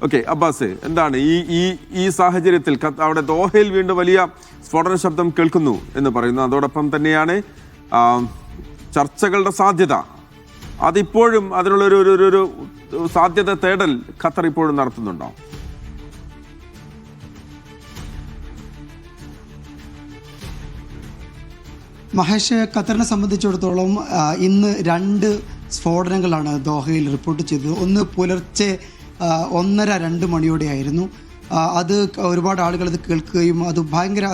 Okay, Abbas, എന്താണ് ഈ സാഹചര്യത്തിൽ അവിടെ ദോഹയിൽ വീണ്ടും വലിയ സ്ഫോടന ശബ്ദം കേൾക്കുന്നു എന്ന് പറയുന്നു. അതോടൊപ്പം തന്നെയാണ് ചർച്ചകളുടെ സാധ്യത, അതിപ്പോഴും അതിനുള്ളൊരു സാധ്യത തേടൽ ഖത്തർ ഇപ്പോഴും നടത്തുന്നുണ്ടോ? മഹേഷ്, ഖത്തറിനെ സംബന്ധിച്ചിടത്തോളം ഇന്ന് 2 സ്ഫോടനങ്ങളാണ് ദോഹയിൽ റിപ്പോർട്ട് ചെയ്തത്. ഒന്ന് പുലർച്ചെ 1:30-2 മണിയോടെയായിരുന്നു. അത് ഒരുപാട് ആളുകൾ അത് കേൾക്കുകയും അത്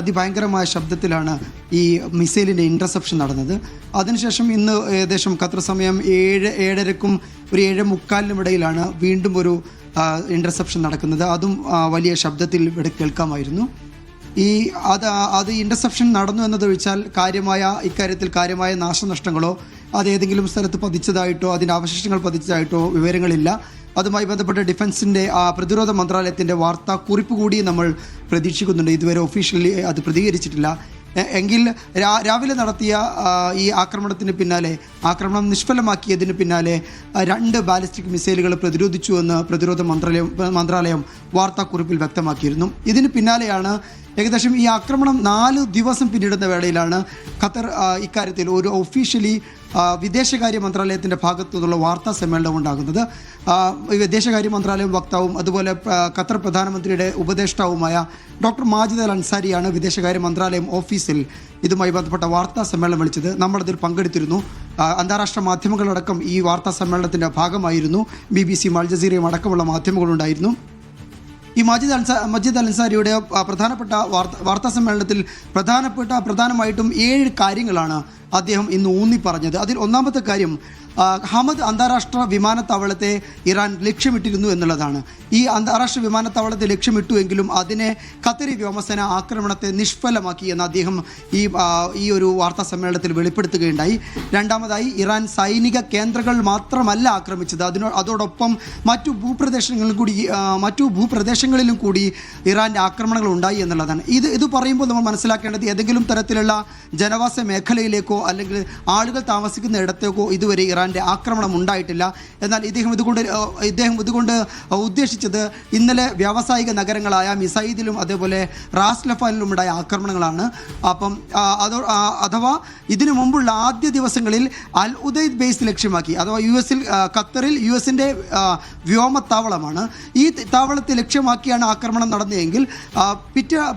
അതിഭയങ്കരമായ ശബ്ദത്തിലാണ് ഈ മിസൈലിൻ്റെ ഇൻ്റർസെപ്ഷൻ നടന്നത്. അതിനുശേഷം ഇന്ന് ഏകദേശം ഖത്തർ സമയം 7-7:30-ക്കും ഒരു 7:45-നും ഇടയിലാണ് വീണ്ടും ഒരു ഇൻ്റർസെപ്ഷൻ നടക്കുന്നത്. അതും വലിയ ശബ്ദത്തിൽ ഇവിടെ കേൾക്കാമായിരുന്നു. അത് ഇൻ്റർസെപ്ഷൻ നടന്നു എന്നതൊഴിച്ചാൽ ഇക്കാര്യത്തിൽ കാര്യമായ നാശനഷ്ടങ്ങളോ അതേതെങ്കിലും സ്ഥലത്ത് പതിച്ചതായിട്ടോ അതിൻ്റെ അവശിഷ്ടങ്ങൾ പതിച്ചതായിട്ടോ വിവരങ്ങളില്ല. അതുമായി ബന്ധപ്പെട്ട ഡിഫൻസിൻ്റെ പ്രതിരോധ മന്ത്രാലയത്തിൻ്റെ വാർത്താക്കുറിപ്പ് കൂടി നമ്മൾ പ്രതീക്ഷിക്കുന്നുണ്ട്. ഇതുവരെ ഒഫീഷ്യലി അത് പ്രതികരിച്ചിട്ടില്ല. എങ്കിൽ രാവിലെ നടത്തിയ ഈ ആക്രമണം നിഷ്ഫലമാക്കിയതിന് പിന്നാലെ 2 ബാലിസ്റ്റിക് മിസൈലുകൾ പ്രതിരോധിച്ചു എന്ന് പ്രതിരോധ മന്ത്രാലയം വാർത്താക്കുറിപ്പിൽ വ്യക്തമാക്കിയിരുന്നു. ഇതിന് പിന്നാലെയാണ് ഏകദേശം ഈ ആക്രമണം 4 ദിവസം പിന്നിടുന്ന വേളയിലാണ് ഖത്തർ ഇക്കാര്യത്തിൽ ഒരു ഒഫീഷ്യലി വിദേശകാര്യ മന്ത്രാലയത്തിൻ്റെ ഭാഗത്തു നിന്നുള്ള വാർത്താ സമ്മേളനം ഉണ്ടാകുന്നത്. വിദേശകാര്യ മന്ത്രാലയം വക്താവും അതുപോലെ ഖത്തർ പ്രധാനമന്ത്രിയുടെ ഉപദേഷ്ടാവുമായ ഡോക്ടർ മാജിദ് അൽ അൻസാരിയാണ് വിദേശകാര്യ മന്ത്രാലയം ഓഫീസിൽ ഇതുമായി ബന്ധപ്പെട്ട വാർത്താ സമ്മേളനം വിളിച്ചത്. നമ്മളതിൽ പങ്കെടുത്തിരുന്നു. അന്താരാഷ്ട്ര മാധ്യമങ്ങളടക്കം ഈ വാർത്താ സമ്മേളനത്തിൻ്റെ ഭാഗമായിരുന്നു. BBC, അൽ ജസീറയും അടക്കമുള്ള മാധ്യമങ്ങളുണ്ടായിരുന്നു. ഈ മജീദ് അൽ അൻസാരിയുടെ പ്രധാനപ്പെട്ട വാർത്താ സമ്മേളനത്തിൽ പ്രധാനമായിട്ടും 7 കാര്യങ്ങളാണ് അദ്ദേഹം ഇന്ന് ഊന്നി പറഞ്ഞത്. അതിൽ ഒന്നാമത്തെ കാര്യം ഹമദ് അന്താരാഷ്ട്ര വിമാനത്താവളത്തെ ഇറാൻ ലക്ഷ്യമിട്ടിരുന്നു എന്നുള്ളതാണ്. ഈ അന്താരാഷ്ട്ര വിമാനത്താവളത്തെ ലക്ഷ്യമിട്ടുവെങ്കിലും അതിനെ ഖത്തറി വ്യോമസേന ആക്രമണത്തെ നിഷ്ഫലമാക്കി എന്ന് അദ്ദേഹം ഈ ഒരു വാർത്താ സമ്മേളനത്തിൽ വെളിപ്പെടുത്തുകയുണ്ടായി. രണ്ടാമതായി, ഇറാൻ സൈനിക കേന്ദ്രങ്ങൾ മാത്രമല്ല ആക്രമിച്ചത്, അതോടൊപ്പം മറ്റു ഭൂപ്രദേശങ്ങളിലും കൂടി ഇറാൻ്റെ ആക്രമണങ്ങൾ ഉണ്ടായി എന്നുള്ളതാണ്. ഇത് പറയുമ്പോൾ നമ്മൾ മനസ്സിലാക്കേണ്ടത് ഏതെങ്കിലും തരത്തിലുള്ള ജനവാസ മേഖലയിലേക്കോ അല്ലെങ്കിൽ ആളുകൾ താമസിക്കുന്ന ഇടത്തേക്കോ ഇതുവരെ ഇറാൻ്റെ ആക്രമണം ഉണ്ടായിട്ടില്ല. എന്നാൽ ഇദ്ദേഹം ഇതുകൊണ്ട് ഉദ്ദേശിച്ചത് ഇന്നലെ വ്യാവസായിക നഗരങ്ങളായ മിസൈദിലും അതേപോലെ റാസ് ലഫാനിലും ഉണ്ടായ ആക്രമണങ്ങളാണ്. അപ്പം അഥവാ ഇതിനു മുമ്പുള്ള ആദ്യ ദിവസങ്ങളിൽ അൽ ഉദൈദ് ബേസ് ലക്ഷ്യമാക്കി, അഥവാ ഖത്തറിൽ US-ൻ്റെ വ്യോമത്താവളമാണ്. ഈ താവളത്തെ ലക്ഷ്യമാക്കിയാണ് ആക്രമണം നടന്നതെങ്കിൽ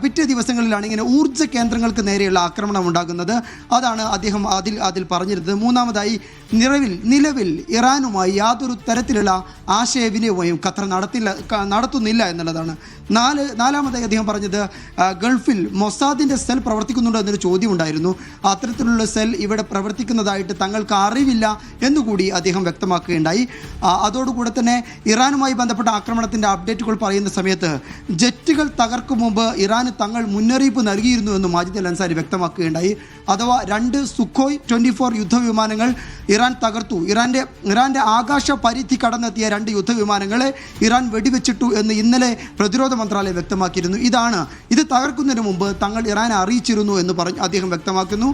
പിറ്റേ ദിവസങ്ങളിലാണ് ഇങ്ങനെ ഊർജ്ജ കേന്ദ്രങ്ങൾക്ക് നേരെയുള്ള ആക്രമണം ഉണ്ടാകുന്നത്. അതാണ് അദ്ദേഹം അതിൽ പറഞ്ഞിരുന്നത്. മൂന്നാമതായി, നിലവിൽ ഇറാനുമായി യാതൊരു തരത്തിലുള്ള ആശയവിനിമയവും ഖത്തർ നടത്തുന്നില്ല എന്നുള്ളതാണ്. നാലാമതായി അദ്ദേഹം പറഞ്ഞത് ഗൾഫിൽ മൊസാദിൻ്റെ സെൽ പ്രവർത്തിക്കുന്നുണ്ടോ എന്നൊരു ചോദ്യം ഉണ്ടായിരുന്നു. അത്തരത്തിലുള്ള സെൽ ഇവിടെ പ്രവർത്തിക്കുന്നതായിട്ട് തങ്ങൾക്ക് അറിവില്ല എന്നുകൂടി അദ്ദേഹം വ്യക്തമാക്കുകയുണ്ടായി. അതോടുകൂടെ തന്നെ ഇറാനുമായി ബന്ധപ്പെട്ട ആക്രമണത്തിൻ്റെ അപ്ഡേറ്റുകൾ പറയുന്ന സമയത്ത് ജെറ്റുകൾ തകർക്കും മുമ്പ് ഇറാന് തങ്ങൾ മുന്നറിയിപ്പ് നൽകിയിരുന്നു എന്ന് മാജിദ് അൽ അൻസാരി വ്യക്തമാക്കുകയുണ്ടായി. അഥവാ 2 സുഖോയ് 24 യുദ്ധവിമാനങ്ങൾ ഇറാൻ തകർത്തു. ഇറാൻ്റെ ആകാശ പരിധി കടന്നെത്തിയ 2 യുദ്ധവിമാനങ്ങളെ ഇറാൻ വെടിവെച്ചിട്ടു എന്ന് ഇന്നലെ പ്രതിരോധ മന്ത്രാലയം വ്യക്തമാക്കിയിരുന്നു. ഇത് തകർക്കുന്നതിന് മുമ്പ് തങ്ങൾ ഇറാനെ അറിയിച്ചിരുന്നു എന്ന് അദ്ദേഹം വ്യക്തമാക്കുന്നു.